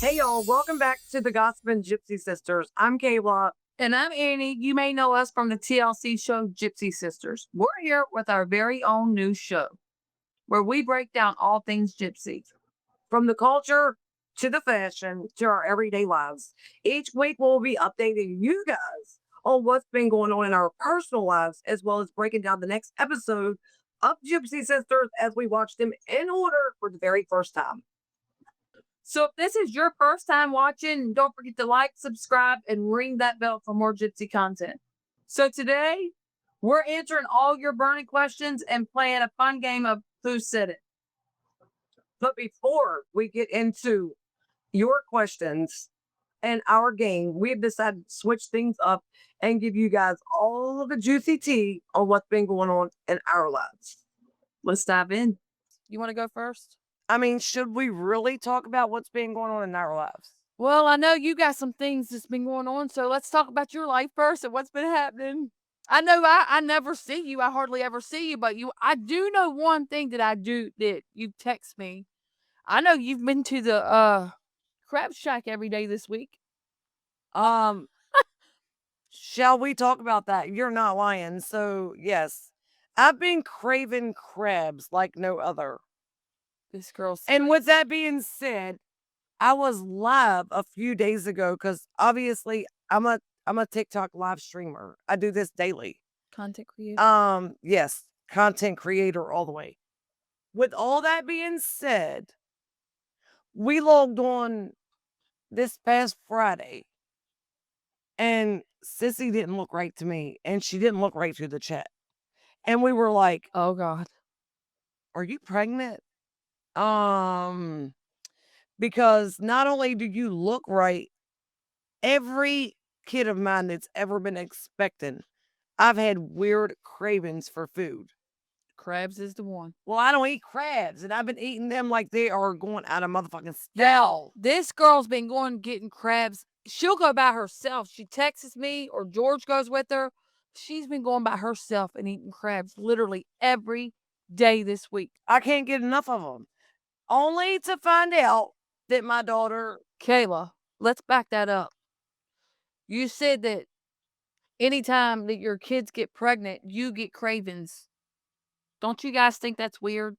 Hey y'all, welcome back to the Gossiping Gypsy Sisters. I'm Kayla. And I'm Annie. You may know us from the TLC show Gypsy Sisters. We're here with our very own new show where we break down all things gypsy. From the culture to the fashion to our everyday lives. Each week we'll be updating you guys on what's been going on in our personal lives, as well as breaking down the next episode of Gypsy Sisters as we watch them in order for the very first time. So if this is your first time watching, don't forget to like, subscribe, and ring that bell for more gypsy content. So today, we're answering all your burning questions and playing a fun game of Who Said It. But before we get into your questions and our game, we've decided to switch things up and give you guys all of the juicy tea on what's been going on in our lives. Let's dive in. You want to go first? I mean, should we really talk about what's been going on in our lives? Well, I know you got some things that's been going on, so let's talk about your life first and what's been happening. I know I never see you. I hardly ever see you, but I do know one thing that I do that you text me. I know you've been to the crab shack every day this week. Shall we talk about that? You're not lying. So, yes, I've been craving crabs like no other. This girl's And with that being said, I was live a few days ago because obviously I'm a TikTok live streamer. I do this daily. content creator. Yes, content creator all the way. With all that being said, we logged on this past Friday, and Sissy didn't look right to me, and she didn't look right to the chat. And we were like, Oh God. "Are you pregnant?" Because not only do you look right, every kid of mine that's ever been expecting, I've had weird cravings for food. Crabs is the one. Well, I don't eat crabs, and I've been eating them like they are going out of motherfucking style. Now, this girl's been going getting crabs. She'll go by herself. She texts me or George goes with her. She's been going by herself and eating crabs literally every day this week. I can't get enough of them. Only to find out that my daughter, Kayla, let's back that up. You said that anytime that your kids get pregnant, you get cravings. Don't you guys think that's weird?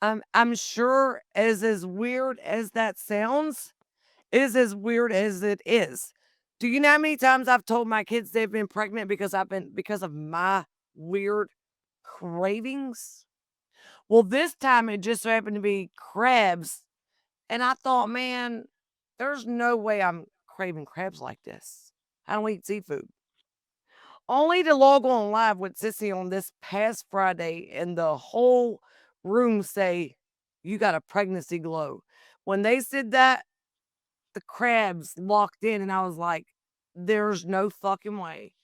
I'm sure as weird as that sounds, is as weird as it is. Do you know how many times I've told my kids they've been pregnant because of my weird cravings? Well, this time it just so happened to be crabs. And I thought, man, there's no way I'm craving crabs like this. I don't eat seafood. Only to log on live with Sissy on this past Friday and the whole room say, "You got a pregnancy glow." When they said that, the crabs locked in, and I was like, there's no fucking way.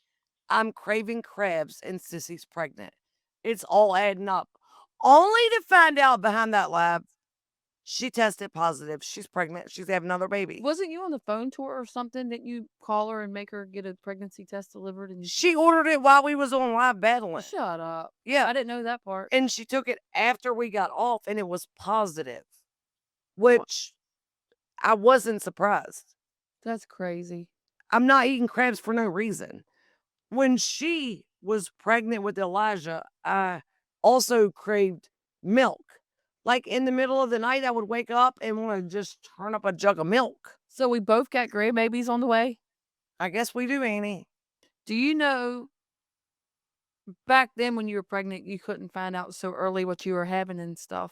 I'm craving crabs and Sissy's pregnant. It's all adding up. Only to find out behind that lab, she tested positive. She's pregnant. She's having another baby. Wasn't you on the phone to her or something? Didn't you call her and make her get a pregnancy test delivered? And She ordered it while we was on live battling. Shut up. Yeah. I didn't know that part. And she took it after we got off, and it was positive, which I wasn't surprised. That's crazy. I'm not eating crabs for no reason. When she was pregnant with Elijah, I also craved milk. Like in the middle of the night, I would wake up and want to just turn up a jug of milk. So we both got grandbabies on the way? I guess we do, Annie. Do you know back then when you were pregnant, you couldn't find out so early what you were having and stuff?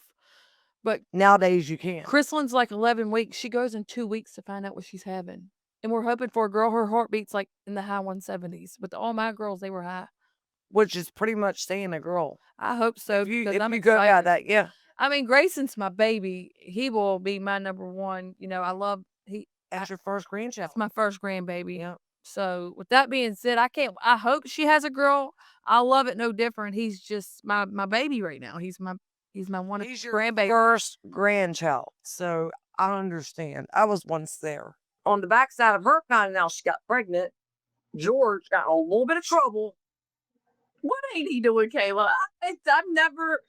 But nowadays you can. Christlin's like 11 weeks. She goes in 2 weeks to find out what she's having. And we're hoping for a girl. Her heartbeat's like in the high 170s. With all my girls, they were high. Which is pretty much saying a girl. I hope so. If you I'm go by excited. that, yeah. I mean, Grayson's my baby. He will be my number one. You know, I love That's your first grandchild. It's my first grandbaby. Yeah. So with that being said, I hope she has a girl. I love it no different. He's just my baby right now. He's my one He's your grandbaby. first grandchild. So I understand. I was once there. On the backside of her kind, now she got pregnant. George got a little bit of trouble. What ain't he doing, Kayla? I've never.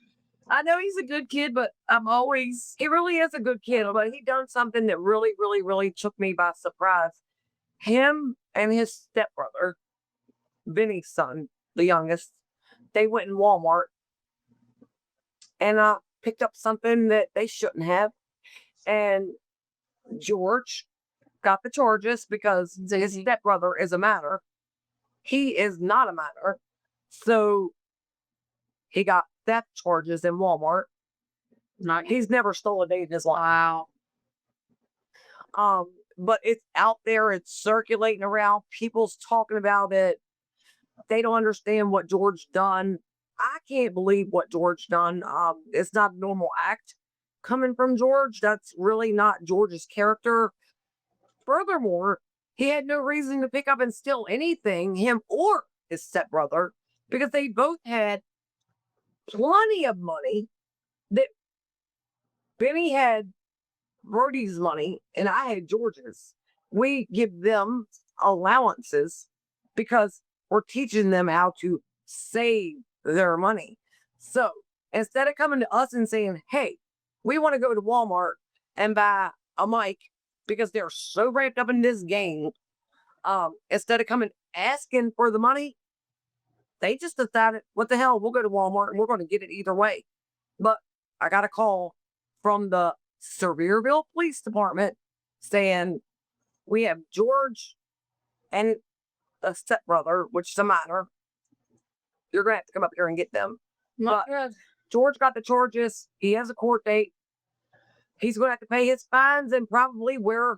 I know he's a good kid, but He really is a good kid, but he done something that really, really, really took me by surprise. Him and his stepbrother, Benny's son, the youngest, they went in Walmart and picked up something that they shouldn't have. And George got the charges because his stepbrother is a minor. He is not a minor. So he got theft charges in Walmart. He's never stole a day in his life. wow. But it's out there, it's circulating around, people's talking about it. They don't understand what George done. I can't believe what George done. It's not a normal act coming from George. That's really not George's character. Furthermore, he had no reason to pick up and steal anything, him or his stepbrother, because they both had plenty of money. That Benny had Brody's money and I had George's. We give them allowances because we're teaching them how to save their money. So instead of coming to us and saying, hey, we want to go to Walmart and buy a mic because they're so wrapped up in this game, instead of coming asking for the money, they just decided, what the hell, we'll go to Walmart and we're going to get it either way. But I got a call from the Sevierville Police Department saying, we have George and a stepbrother, which is a minor. You're going to have to come up here and get them. Not But good. George got the charges. He has a court date. He's going to have to pay his fines and probably wear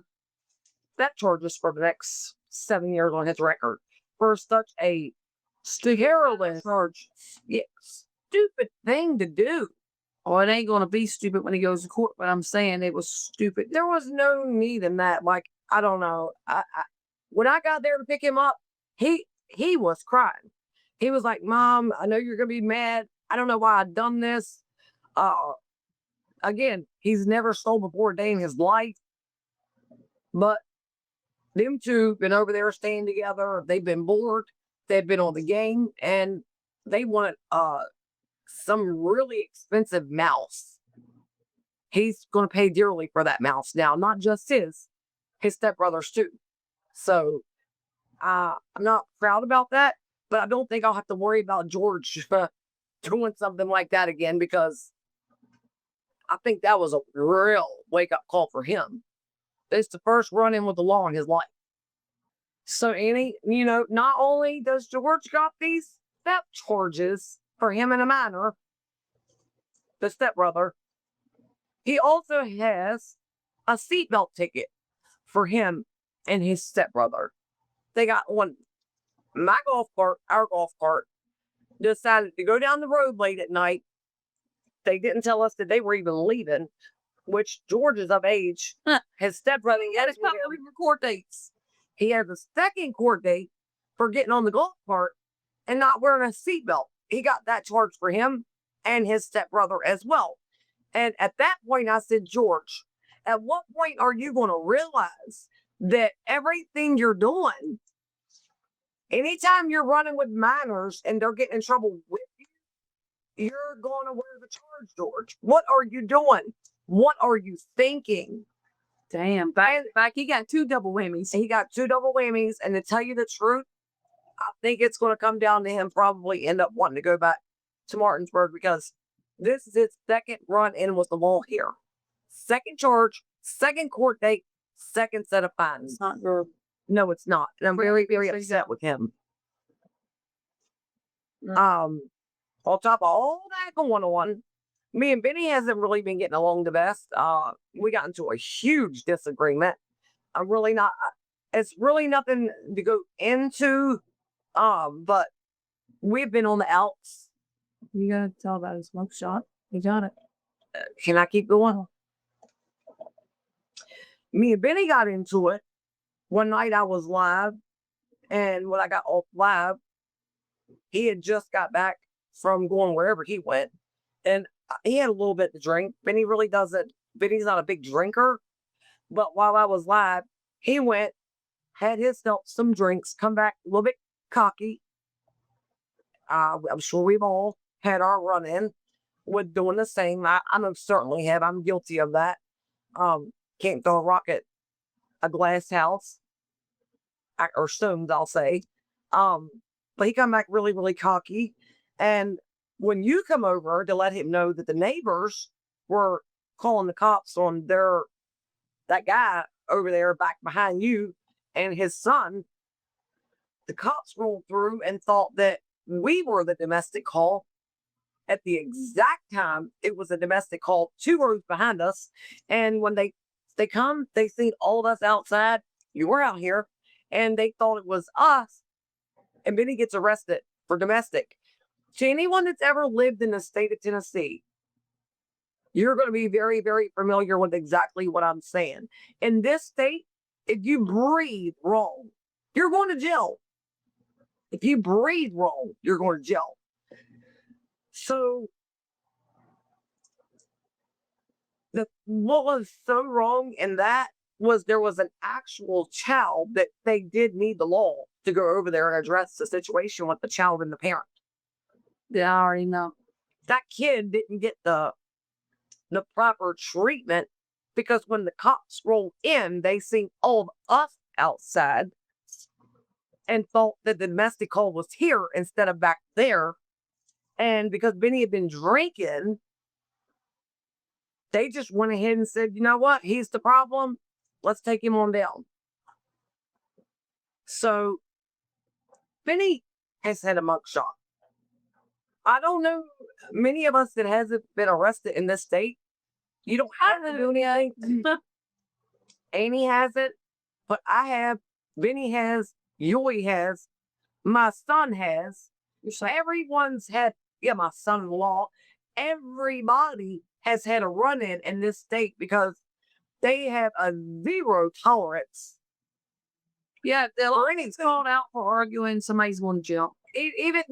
theft charges for the next 7 years on his record for such a careless charge. Yeah, stupid thing to do. Oh, it ain't gonna be stupid when he goes to court, but I'm saying it was stupid. There was no need in that. Like, I don't know. When I got there to pick him up, he was crying. He was like, "Mom, I know you're gonna be mad. I don't know why I done this." Again, he's never stole before a day in his life, but them two been over there staying together. They've been bored. They've been on the game, and they want some really expensive mouse. He's going to pay dearly for that mouse now, not just his stepbrothers too. So I'm not proud about that, but I don't think I'll have to worry about George doing something like that again because I think that was a real wake up call for him. It's the first run in with the law in his life. So Annie, not only does George got these theft charges for him and a minor, the stepbrother, he also has a seatbelt ticket for him and his stepbrother. They got on my golf cart, our golf cart, decided to go down the road late at night. They didn't tell us that they were even leaving, which George is of age. His stepbrother, he had his court dates. He has a second court date for getting on the golf cart and not wearing a seatbelt. He got that charge for him and his stepbrother as well. And at that point, I said, George, at what point are you going to realize that everything you're doing, anytime you're running with minors and they're getting in trouble with you, you're going to wear the charge, George? What are you doing? What are you thinking? Damn, he got two double whammies. He got two double whammies. And to tell you the truth, I think it's going to come down to him probably end up wanting to go back to Martinsburg because this is his second run in with the law here. Second charge, second court date, second set of fines. It's not good. No, it's not. And I'm very, very upset with him. On top of all that going on, me and Benny hasn't really been getting along the best. We got into a huge disagreement. It's really nothing to go into. But we've been on the outs. You gotta tell about his mugshot. You got it. Can I keep going? Me and Benny got into it. One night I was live, and when I got off live, he had just got back from going wherever he went, and he had a little bit to drink. Benny really doesn't. Benny's not a big drinker, but while I was live, he went, had himself some drinks, come back a little bit cocky. I'm sure we've all had our run in. with doing the same. I most certainly have. I'm guilty of that. Can't throw a rock at a glass house or stones, I'll say. Um, but he come back really, really cocky. And when you come over to let him know that the neighbors were calling the cops on that guy over there back behind you and his son, the cops rolled through and thought that we were the domestic call at the exact time it was a domestic call 2 rows behind us. And when they come, they seen all of us outside. You were out here, and they thought it was us. And Benny gets arrested for domestic. To anyone that's ever lived in the state of Tennessee, you're going to be very, very familiar with exactly what I'm saying. In this state, if you breathe wrong, you're going to jail. If you breathe wrong, you're going to jail. So what was so wrong in that was there was an actual child that they did need the law to go over there and address the situation with the child and the parent. Yeah, I already know. That kid didn't get the proper treatment because when the cops rolled in, they seen all of us outside and thought that the domestic call was here instead of back there. And because Benny had been drinking, they just went ahead and said, you know what? He's the problem. Let's take him on down. So Benny has had a mugshot. I don't know many of us that hasn't been arrested in this state. You don't have to do anything. Amy hasn't, but I have. Benny has. Yoy has. My son has. So everyone's had. Yeah, my son-in-law. Everybody has had a run-in in this state because they have a zero tolerance. Yeah, they'll already called out for arguing. Somebody's going to jail. Even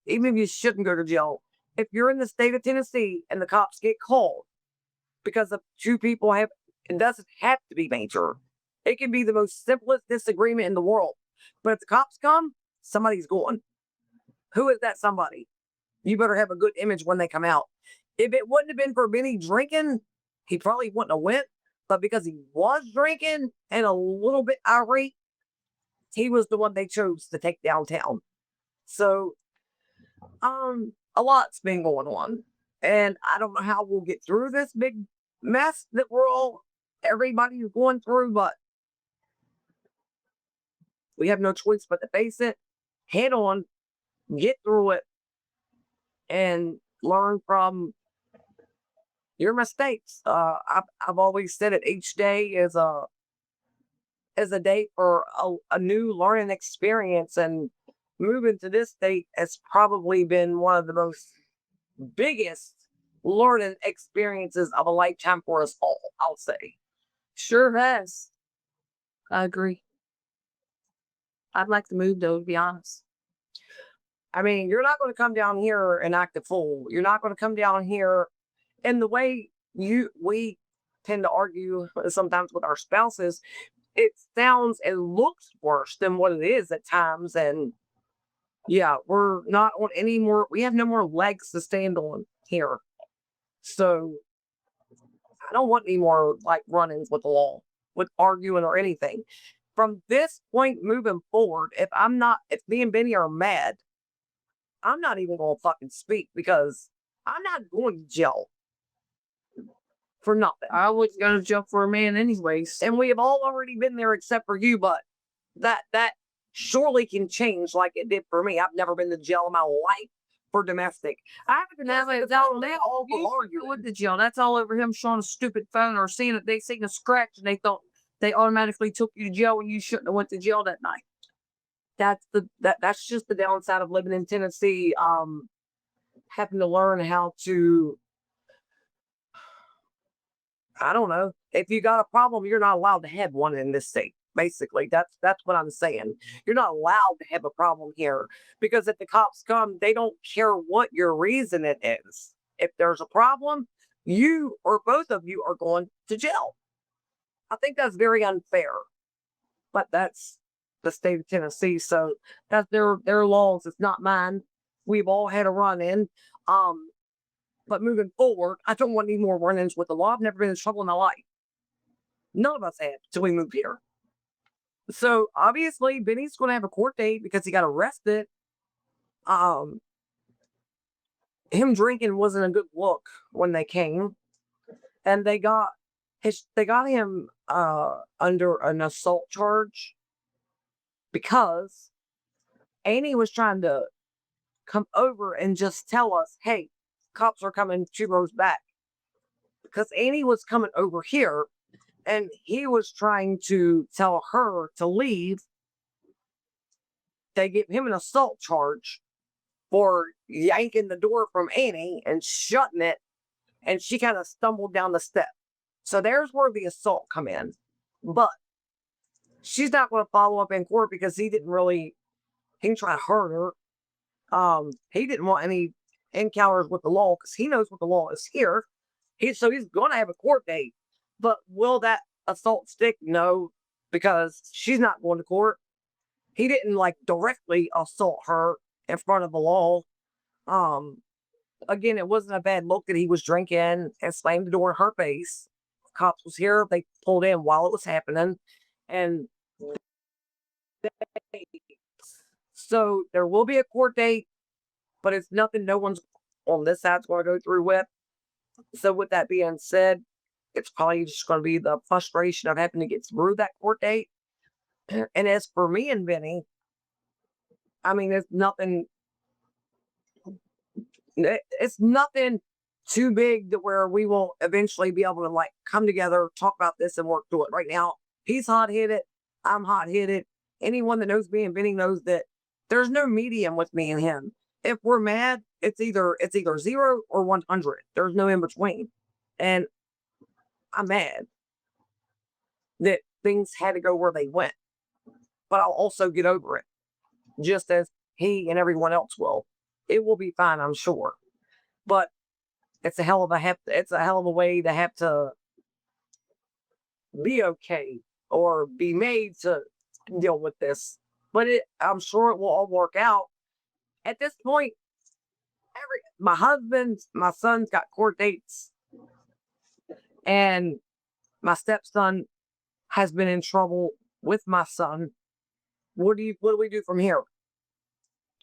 if you shouldn't go to jail, if you're in the state of Tennessee and the cops get called because of two people have, it doesn't have to be major. It can be the most simplest disagreement in the world. But if the cops come, somebody's going. Who is that somebody? You better have a good image when they come out. If it wouldn't have been for Benny drinking, he probably wouldn't have went. But because he was drinking and a little bit irate, he was the one they chose to take downtown. So, a lot's been going on, and I don't know how we'll get through this big mess that everybody's going through, but we have no choice but to face it, head on, get through it, and learn from your mistakes. I've always said it. Each day is a day for a new learning experience, and moving to this state has probably been one of the most biggest learning experiences of a lifetime for us all, I'll say. Sure has. I agree. I'd like to move though, to be honest. I mean, you're not going to come down here and act a fool. You're not going to come down here in the way we tend to argue sometimes with our spouses. It sounds and looks worse than what it is at times. And yeah, we're not on any more, we have no more legs to stand on here. So I don't want any more like run-ins with the law, with arguing or anything. From this point moving forward, if me and Benny are mad, I'm not even gonna fucking speak because I'm not going to jail for nothing. I wouldn't go to jail for a man anyways. And we have all already been there except for you, but that surely can change like it did for me. I've never been to jail in my life for domestic. I haven't been Now to it's all jail that all for you arguing. with the jail. That's all over him showing a stupid phone or seeing it. They seen a scratch and they thought they automatically took you to jail when you shouldn't have went to jail that night. That's just the downside of living in Tennessee. Having to learn how to, I don't know. If you got a problem, you're not allowed to have one in this state. Basically, that's what I'm saying. You're not allowed to have a problem here because if the cops come, they don't care what your reason it is. If there's a problem, you or both of you are going to jail. I think that's very unfair, but that's the state of Tennessee. So that's their laws. It's not mine. We've all had a run in. Um, But moving forward, I don't want any more run-ins with the law. I've never been in trouble in my life. None of us have till we moved here. So obviously, Benny's going to have a court date because he got arrested. Um, him drinking wasn't a good look when they came, and they got him under an assault charge because Annie was trying to come over and just tell us, "Hey, cops are coming 2 rows back," because Annie was coming over here and he was trying to tell her to leave. They gave him an assault charge for yanking the door from Annie and shutting it, and she kind of stumbled down the step. So there's where the assault come in. But she's not going to follow up in court because he didn't try to hurt her. He didn't want any encounters with the law because he knows what the law is here. So he's going to have a court date. But will that assault stick? No, because she's not going to court. He didn't directly assault her in front of the law. Again, it wasn't a bad look that he was drinking and slammed the door in her face. Cops was here. They pulled in while it was happening. And so there will be a court date, but it's nothing no one's on this side's going to go through with. So with that being said, it's probably just going to be the frustration of having to get through that court date. And as for me and Benny, I mean, it's nothing too big to where we will eventually be able to come together, talk about this and work through it. Right now, he's hot-headed. I'm hot-headed. Anyone that knows me and Benny knows that there's no medium with me and him. If we're mad, it's either 0 or 100. There's no in between. And I'm mad that things had to go where they went. But I'll also get over it, just as he and everyone else will. It will be fine, I'm sure. But it's a hell of a way to have to be okay or be made to deal with this. But I'm sure it will all work out. At this point, my son's got court dates, and my stepson has been in trouble with my son. What do we do from here?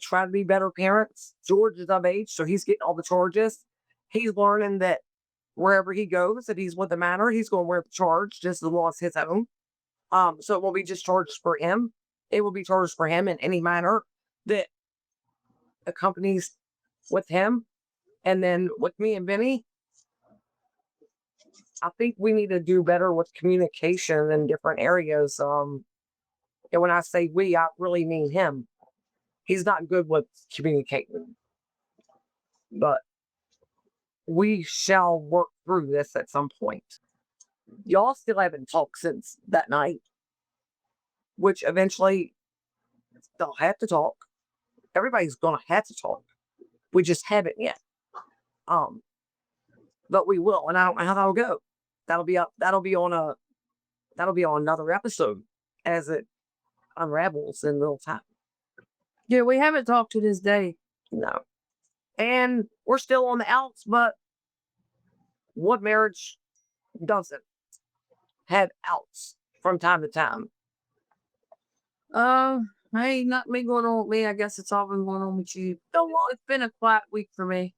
Try to be better parents. George is of age, so he's getting all the charges. He's learning that wherever he goes, if he's with a minor, he's going to wear the charge just as long as his own. So it won't be just charged for him. It will be charged for him and any minor that accompanies with him. And then with me and Benny, I think we need to do better with communication in different areas. And when I say we, I really mean him. He's not good with communicating. But we shall work through this at some point. Y'all still haven't talked since that night, which eventually they'll have to talk. Everybody's gonna have to talk. We just haven't yet. But we will, and I don't know how that'll go. That'll be on another episode as it unravels in real time. Yeah, we haven't talked to this day. No. And we're still on the outs, but what marriage doesn't have outs from time to time? Hey, not me going on with me. I guess it's all been going on with you. It's been a quiet week for me.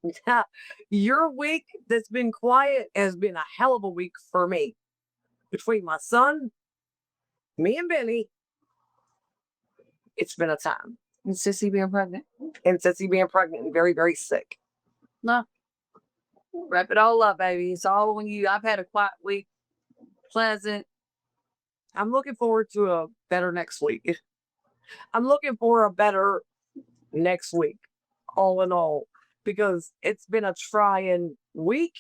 Your week that's been quiet has been a hell of a week for me. Between my son, me and Benny, it's been a time. And Sissy being pregnant. And very, very sick. No. Wrap it all up, baby. It's all on you. I've had a quiet week. Pleasant. I'm looking forward to a better next week. I'm looking for a better next week, all in all, because it's been a trying week.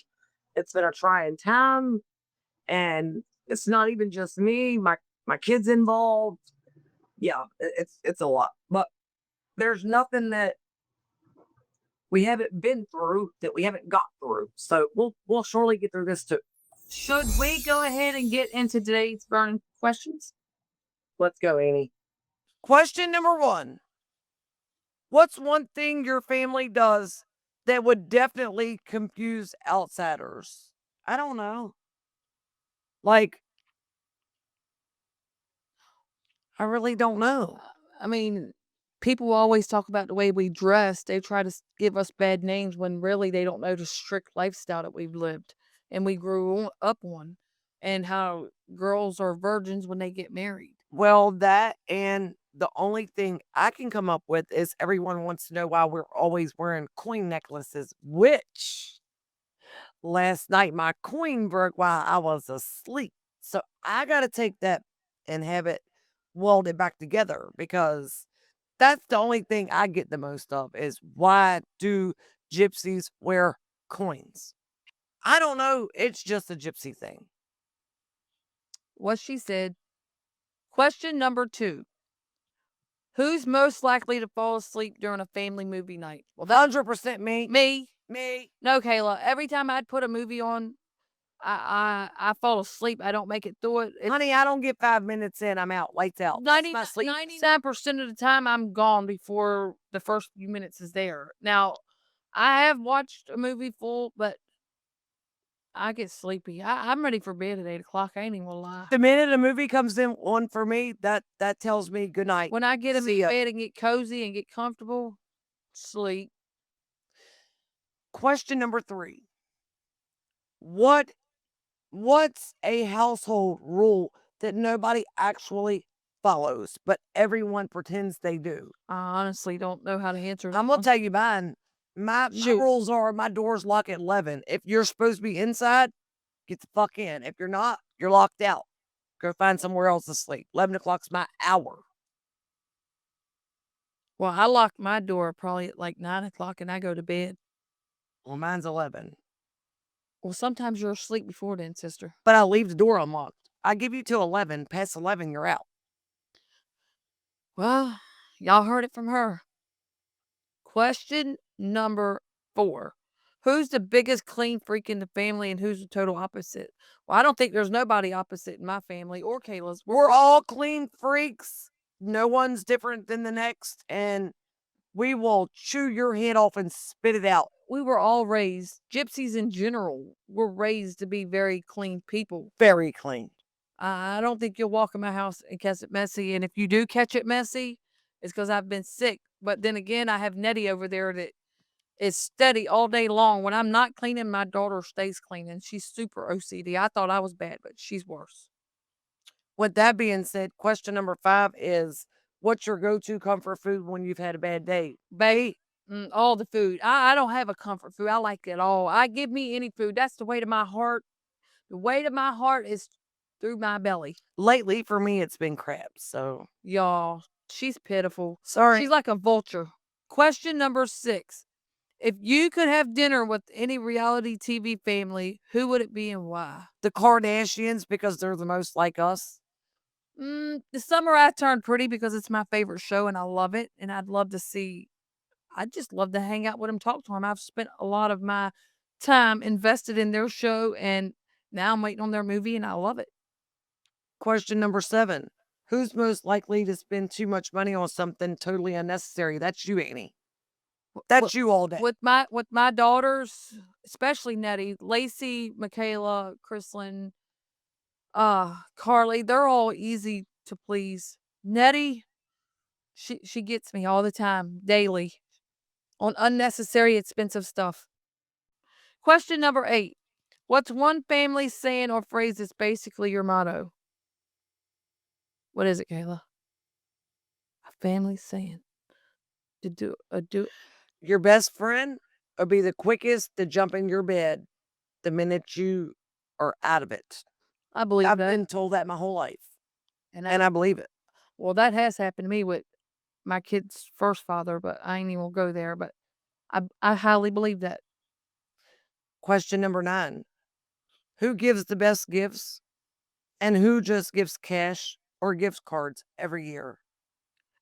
It's been a trying time. And it's not even just me, my kids involved. Yeah, it's a lot. But there's nothing that we haven't been through that we haven't got through. So we'll surely get through this too. Should we go ahead and get into today's burning questions? Let's go, Annie. Question number 1. What's one thing your family does that would definitely confuse outsiders. I don't know. Like, I really don't know. I mean, people always talk about the way we dress. They try to give us bad names when really they don't know the strict lifestyle that we've lived and we grew up on, and how girls are virgins when they get married. Well, that and the only thing I can come up with is everyone wants to know why we're always wearing coin necklaces, which last night my coin broke while I was asleep. So I got to take that and have it welded back together because that's the only thing I get the most of is why do gypsies wear coins? I don't know. It's just a gypsy thing. What she said. Question number 2. Who's most likely to fall asleep during a family movie night? Well, 100% me. Me. Me. No, Kayla. Every time I'd put a movie on, I fall asleep. I don't make it through it. Honey, I don't get 5 minutes in. I'm out. Lights out. That's my sleep. 97% of the time I'm gone before the first few minutes is there. Now, I have watched a movie full, but I get sleepy. I'm ready for bed at 8 o'clock. I ain't even gonna lie. The minute a movie comes in on for me, that tells me good night. When I get in See ya. bed and get cozy and get comfortable, sleep. Question number 3. What's a household rule that nobody actually follows, but everyone pretends they do? I honestly don't know how to answer I'm that gonna one. tell you mine. My Shoot. rules are my doors lock at 11. If you're supposed to be inside, get the fuck in. If you're not, you're locked out. Go find somewhere else to sleep. 11 o'clock's my hour. Well, I lock my door probably at like 9 o'clock and I go to bed. Well, mine's 11. Well, sometimes you're asleep before then, sister. But I leave the door unlocked. I give you till 11. Past 11, you're out. Well, y'all heard it from her. Question number 4. Who's the biggest clean freak in the family and who's the total opposite? Well, I don't think there's nobody opposite in my family or Kayla's. We're all clean freaks. No one's different than the next. And we will chew your head off and spit it out. We were all raised, gypsies in general, were raised to be very clean people. Very clean. I don't think you'll walk in my house and catch it messy. And if you do catch it messy, it's because I've been sick. But then again, I have Nettie over there that is steady all day long. When I'm not cleaning, my daughter stays cleaning. She's super OCD. I thought I was bad, but she's worse. With that being said, question number 5 is what's your go-to comfort food when you've had a bad day? Babe, all the food. I don't have a comfort food. I like it all. I give me any food. That's the weight of my heart. The weight of my heart is through my belly. Lately, for me, it's been crabs. So, Y'all, she's pitiful. sorry. She's like a vulture. Question number 6. If you could have dinner with any reality TV family, who would it be and why? The Kardashians, because they're the most like us. The summer I turned pretty because it's my favorite show and I love it. And I'd just love to hang out with them, talk to them. I've spent a lot of my time invested in their show and now I'm waiting on their movie and I love it. Question number 7. Who's most likely to spend too much money on something totally unnecessary? That's you, Annie. That's you all day. With my daughters, especially Nettie, Lacey, Michaela, Chrislyn, Carly, they're all easy to please. Nettie, she gets me all the time, daily, on unnecessary expensive stuff. Question number 8. What's one family saying or phrase that's basically your motto? What is it, Kayla? A family saying to do. Your best friend will be the quickest to jump in your bed the minute you are out of it. I believe I've that. been told that my whole life, And and I believe it. well, that has happened to me with my kid's first father, but I ain't even gonna go there. But I highly believe that. Question number 9. Who gives the best gifts and who just gives cash or gift cards every year?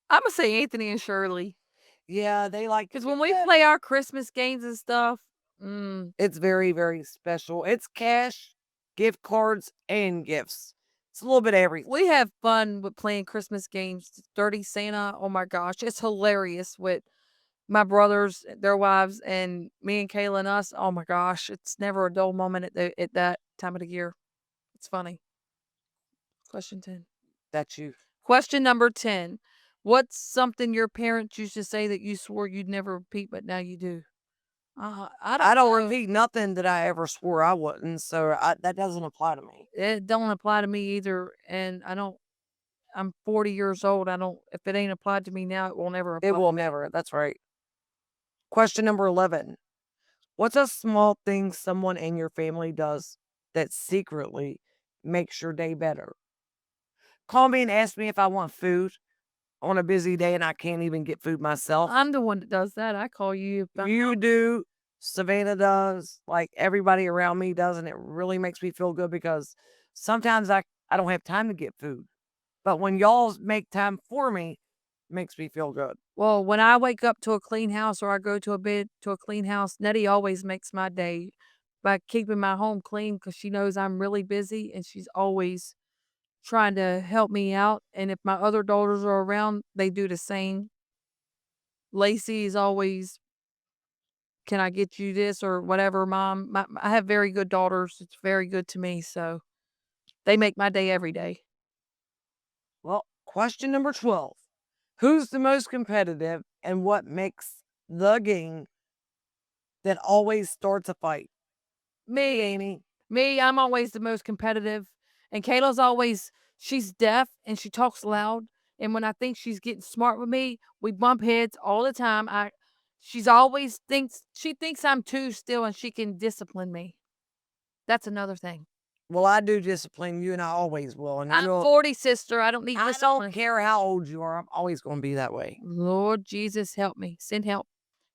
I'm gonna say Anthony and Shirley Yeah, they like because when we play our Christmas games and stuff, it's very, very special. It's cash, gift cards, and gifts. It's a little bit of everything. we have fun with playing Christmas games. Dirty Santa, oh my gosh, it's hilarious with my brothers, their wives, and me and Kayla and us. Oh my gosh, it's never a dull moment at that time of the year. It's funny. Question 10. That's you. Question number 10. What's something your parents used to say that you swore you'd never repeat, but now you do? I don't repeat nothing that I ever swore I wouldn't, so that doesn't apply to me. It don't apply to me either, and I don't. I'm 40 years old. I don't. If it ain't applied to me now, it will never apply. It will never. That's right. Question number 11. What's a small thing someone in your family does that secretly makes your day better? Call me and ask me if I want food on a busy day and I can't even get food myself. I'm the one that does that. I call you. You do. Savannah does. Like everybody around me does. And it really makes me feel good because sometimes I don't have time to get food. But when y'all make time for me, it makes me feel good. Well, when I wake up to a clean house or I go to a bed to a clean house, Nettie always makes my day by keeping my home clean because she knows I'm really busy and she's always trying to help me out. And if my other daughters are around, they do the same. Lacey is always, can I get you this or whatever, mom? I have very good daughters. It's very good to me. So they make my day every day. Well, question number 12. Who's the most competitive and what makes the game that always starts a fight? Me, Amy. Me, I'm always the most competitive. And Kayla's always, she's deaf and she talks loud. And when I think she's getting smart with me, we bump heads all the time. She's always she thinks I'm too still and she can discipline me. That's another thing. Well, I do discipline you and I always will. And I'm 40, sister. I don't need I discipline. don't care how old you are. I'm always going to be that way. Lord Jesus, help me. Send help.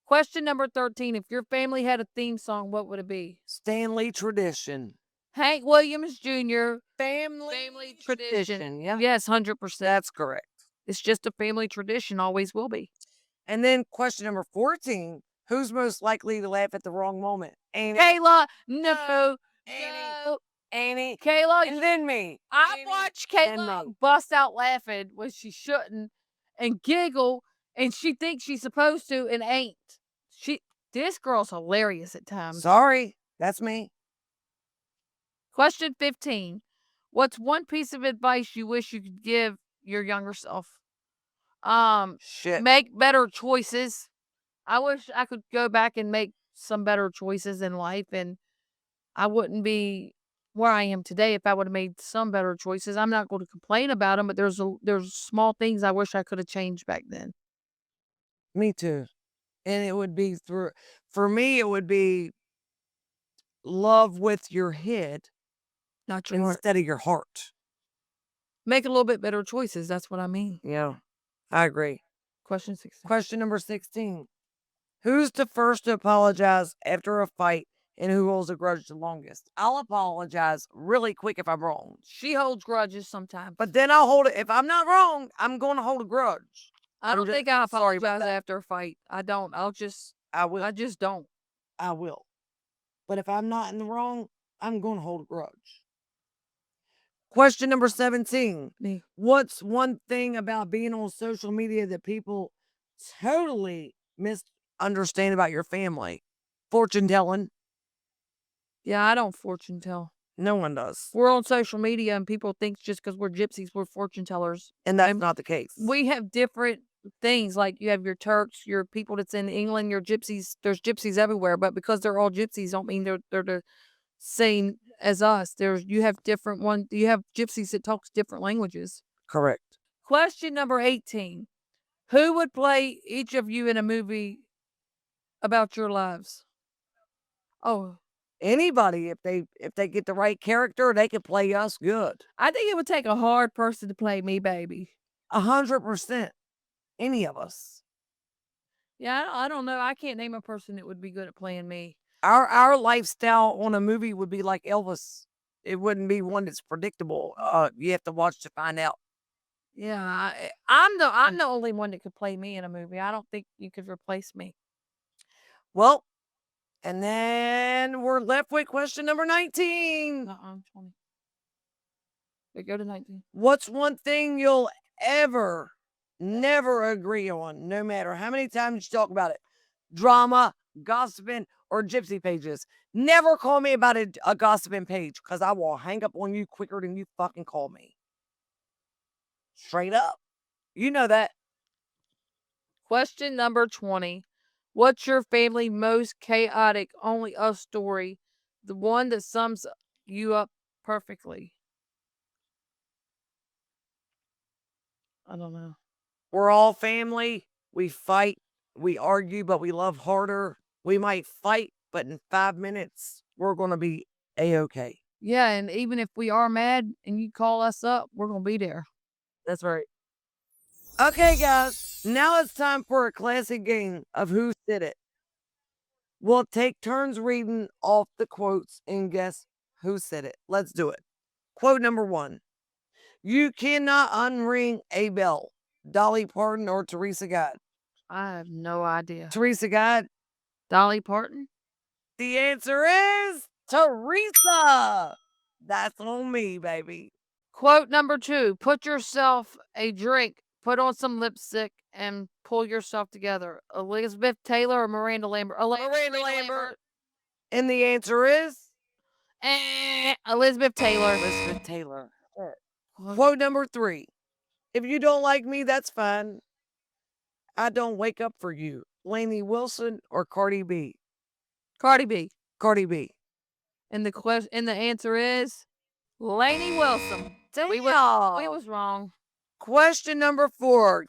Question number 13. If your family had a theme song, what would it be? Stanley tradition. Hank Williams Jr. Family tradition. Yeah. Yes, 100%. That's correct. It's just a family tradition, always will be. And then question number 14. Who's most likely to laugh at the wrong moment? Annie. Kayla, no. Annie. Kayla, And then me. I watched Kayla bust out laughing when she shouldn't and giggle, and she thinks she's supposed to and ain't. This girl's hilarious at times. Sorry, that's me. Question 15. What's one piece of advice you wish you could give your younger self? Shit. Make better choices. I wish I could go back and make some better choices in life, and I wouldn't be where I am today if I would have made some better choices. I'm not going to complain about them, but there's small things I wish I could have changed back then. Me too. And it would be for me, it would be love with your head, not your heart. Instead of your heart. Make a little bit better choices. That's what I mean. Yeah, I agree. Question 16. Question number 16. Who's the first to apologize after a fight and who holds a grudge the longest? I'll apologize really quick if I'm wrong. She holds grudges sometimes. But then I'll hold it. If I'm not wrong, I'm going to hold a grudge. I don't think I'll apologize after a fight. I don't. I will. I just don't. I will. But if I'm not in the wrong, I'm going to hold a grudge. Question number 17. Me. What's one thing about being on social media that people totally misunderstand about your family? Fortune telling. Yeah, I don't fortune tell. No one does. We're on social media and people think just because we're gypsies, we're fortune tellers. And that's not the case. We have different things. Like you have your Turks, your people that's in England, your gypsies. There's gypsies everywhere, but because they're all gypsies don't mean they're the same as us. You have different ones. You have gypsies that talk different languages. Correct. Question number 18. Who would play each of you in a movie about your lives? Oh, anybody, if they get the right character, they can play us good. I think it would take a hard person to play me, baby. 100%. Any of us. Yeah, I don't know. I can't name a person that would be good at playing me. Our lifestyle on a movie would be like Elvis. It wouldn't be one that's predictable. You have to watch to find out. Yeah, I'm the only one that could play me in a movie. I don't think you could replace me. Well, and then we're left with question number 19. 20. Wait, go to 19. What's one thing you'll ever never agree on, no matter how many times you talk about it. Drama, gossiping, or gypsy pages. Never call me about a gossiping page because I will hang up on you quicker than you fucking call me. Straight up. You know that. Question number 20. What's your family most chaotic, only us story? The one that sums you up perfectly. I don't know. We're all family. We fight. We argue, but we love harder. We might fight, but in 5 minutes, we're going to be A-okay. Yeah, and even if we are mad and you call us up, we're going to be there. That's right. Okay, guys. Now it's time for a classic game of Who Said It. We'll take turns reading off the quotes and guess who said it. Let's do it. Quote number 1. You cannot unring a bell. Dolly Parton or Teresa God? I have no idea. Teresa God? Dolly Parton? The answer is Teresa. That's on me, baby. Quote number 2. Put yourself a drink, put on some lipstick, and pull yourself together. Elizabeth Taylor or Miranda Lambert? Miranda Lambert. And the answer is Elizabeth Taylor. Elizabeth Taylor. Quote number 3. If you don't like me, that's fine. I don't wake up for you. Lainey Wilson or Cardi B? Cardi B. Cardi B. And the answer is Lainey Wilson. Damn. We was wrong. Question number 4.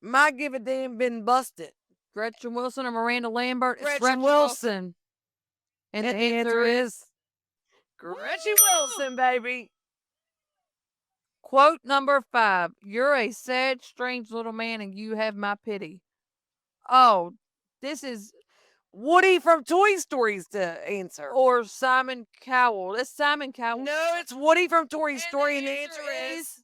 My give a damn been busted. Gretchen Wilson or Miranda Lambert? Gretchen Wilson. And the answer is Gretchen Wilson, baby. quote number 5. You're a sad, strange little man and you have my pity. Oh, this is Woody from Toy Story's to answer. or Simon Cowell. That's Simon Cowell. No, it's Woody from Toy Story, and the answer is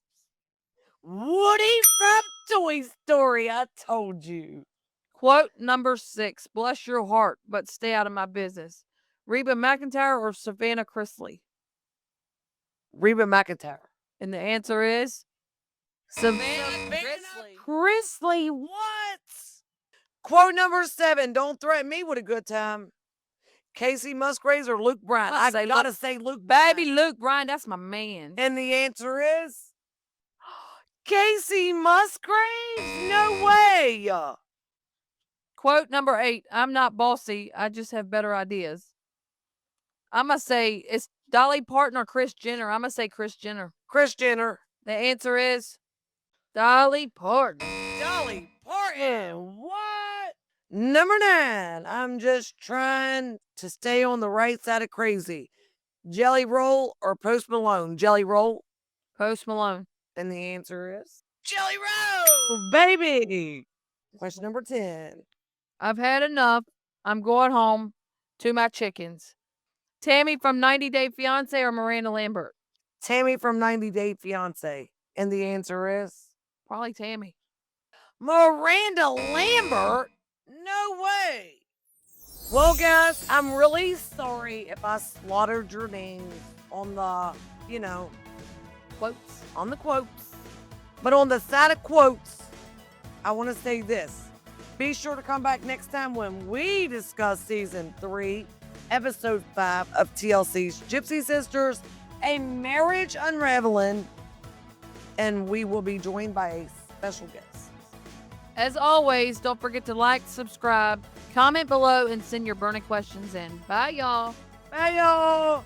Woody from Toy Story. I told you. Quote number 6. Bless your heart, but stay out of my business. Reba McEntire or Savannah Chrisley? Reba McEntire. And the answer is Savannah Chrisley. What? Quote number 7. Don't threaten me with a good time. Casey Musgraves or Luke Bryan? I gotta say Luke. Baby Luke Bryan, that's my man. And the answer is Casey Musgraves? No way. Quote number 8. I'm not bossy. I just have better ideas. I'm going to say it's Dolly Parton or Kris Jenner. I'm going to say Kris Jenner. Kris Jenner. The answer is Dolly Parton. Dolly Parton. What? Number 9. I'm just trying to stay on the right side of crazy. Jelly Roll or Post Malone? Jelly Roll. Post Malone. And the answer is Jelly Roll, baby. Question number 10. I've had enough. I'm going home to my chickens. Tammy from 90 Day Fiancé or Miranda Lambert? Tammy from 90 Day Fiancé. And the answer is Probably Tammy. Miranda Lambert? No way. Well, guys, I'm really sorry if I slaughtered your names on the, Quotes. on the quotes. But on the side of quotes, I want to say this. Be sure to come back next time when we discuss season 3, episode 5 of TLC's Gypsy Sisters, a marriage unraveling, and we will be joined by a special guest. As always, don't forget to like, subscribe, comment below, and send your burning questions in. Bye, y'all. Bye, y'all.